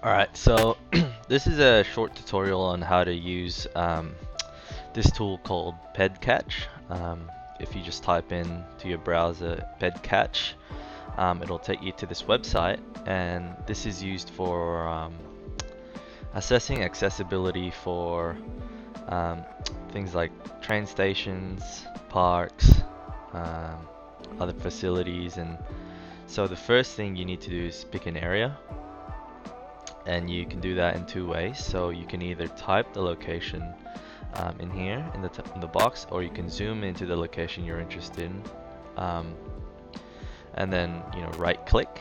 Alright, so this is a short tutorial on how to use this tool called PedCatch. If you just type in to your browser PedCatch, it'll take you to this website, and this is used for assessing accessibility for um, things like train stations, parks, um, other facilities. And so the first thing you need to do is pick an area, and you can do that in two ways. So you can either type the location in here in the box, or you can zoom into the location you're interested in, and then right click,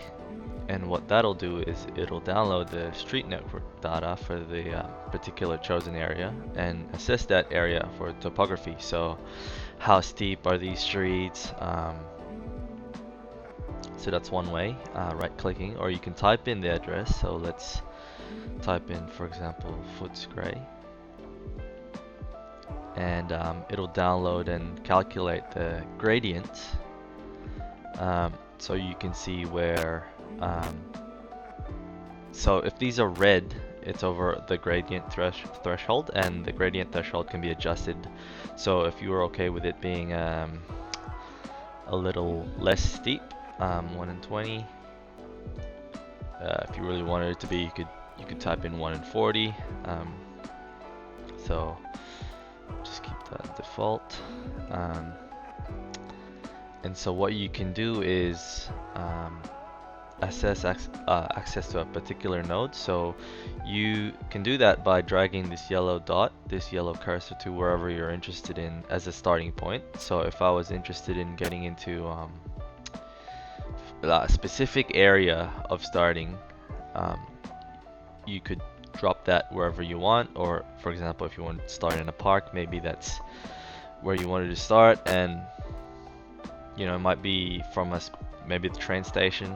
and what that'll do is it'll download the street network data for the particular chosen area and assess that area for topography. So how steep are these streets? So that's one way, right clicking, or you can type in the address. So let's type in, for example, Footscray, and it'll download and calculate the gradient, so you can see where so if these are red, it's over the gradient threshold, and the gradient threshold can be adjusted. So if you were okay with it being a little less steep, 1 in 20. If you really wanted it to be, you could type in 1 in 40. So just keep that default. And so what you can do is assess access to a particular node. So you can do that by dragging this yellow dot, this yellow cursor, to wherever you're interested in as a starting point. So if I was interested in getting into a specific area of starting, you could drop that wherever you want. Or for example, if you want to start in a park, maybe that's where you wanted to start, and it might be from maybe the train station.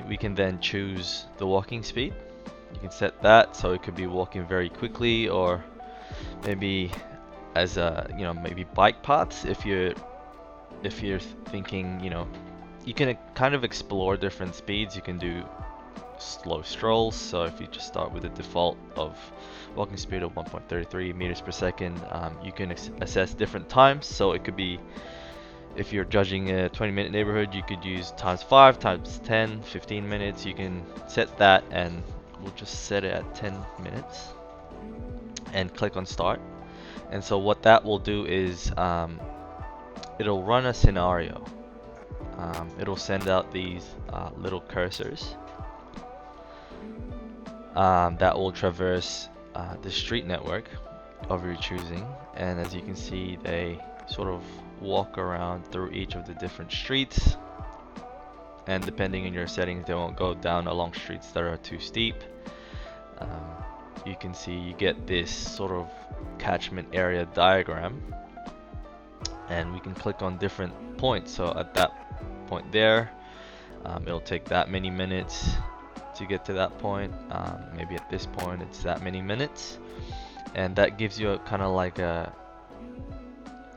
We can then choose the walking speed. You can set that so it could be walking very quickly, or maybe as maybe bike paths. If you're thinking, you can kind of explore different speeds. You can do slow strolls. So if you just start with the default of walking speed of 1.33 meters per second, you can assess different times. So it could be, if you're judging a 20-minute neighborhood, you could use times 5, times 10, 15 minutes. You can set that, and we'll just set it at 10 minutes and click on start. And so what that will do is it'll run a scenario. It'll send out these little cursors that will traverse the street network of your choosing. And as you can see, they sort of walk around through each of the different streets, and depending on your settings, they won't go down along streets that are too steep. You can see you get this sort of catchment area diagram, and we can click on different points. So at that point there, it'll take that many minutes to get to that point. Maybe at this point it's that many minutes, and that gives you a kind of like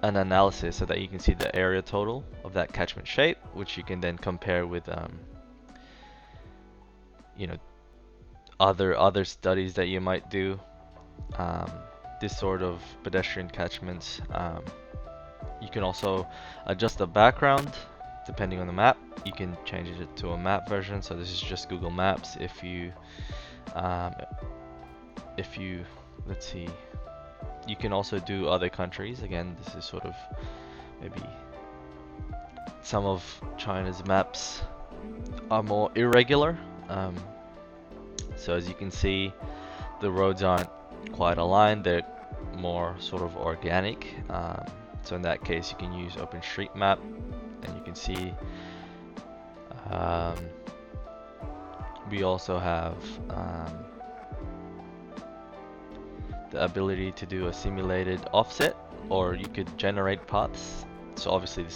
an analysis, so that you can see the area total of that catchment shape, which you can then compare with other studies that you might do. This sort of pedestrian catchments, you can also adjust the background depending on the map. You can change it to a map version. So this is just Google Maps. If you let's see, you can also do other countries. Again, this is sort of maybe some of China's maps are more irregular. So as you can see, the roads aren't quite aligned. They're more sort of organic. So in that case, you can use OpenStreetMap, and you can see we also have the ability to do a simulated offset, or you could generate paths. So obviously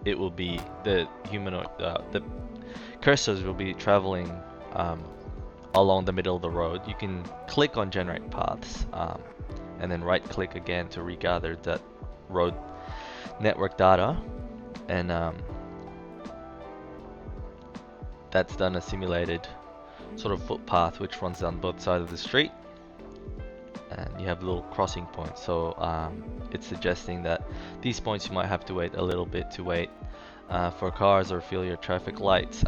it will be the humanoid, the cursors will be traveling along the middle of the road. You can click on generate paths, and then right click again to regather that road network data, and that's done a simulated sort of footpath which runs down both sides of the street, and you have little crossing points. So it's suggesting that these points you might have to wait a little bit to wait for cars or feel your traffic lights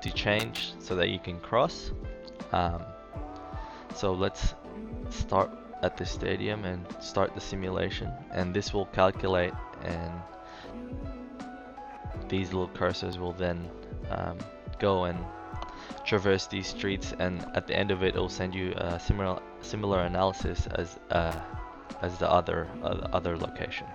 to change so that you can cross. So let's start at the stadium and start the simulation, and this will calculate, and these little cursors will then go and traverse these streets, and at the end of it will send you a similar analysis as the other location.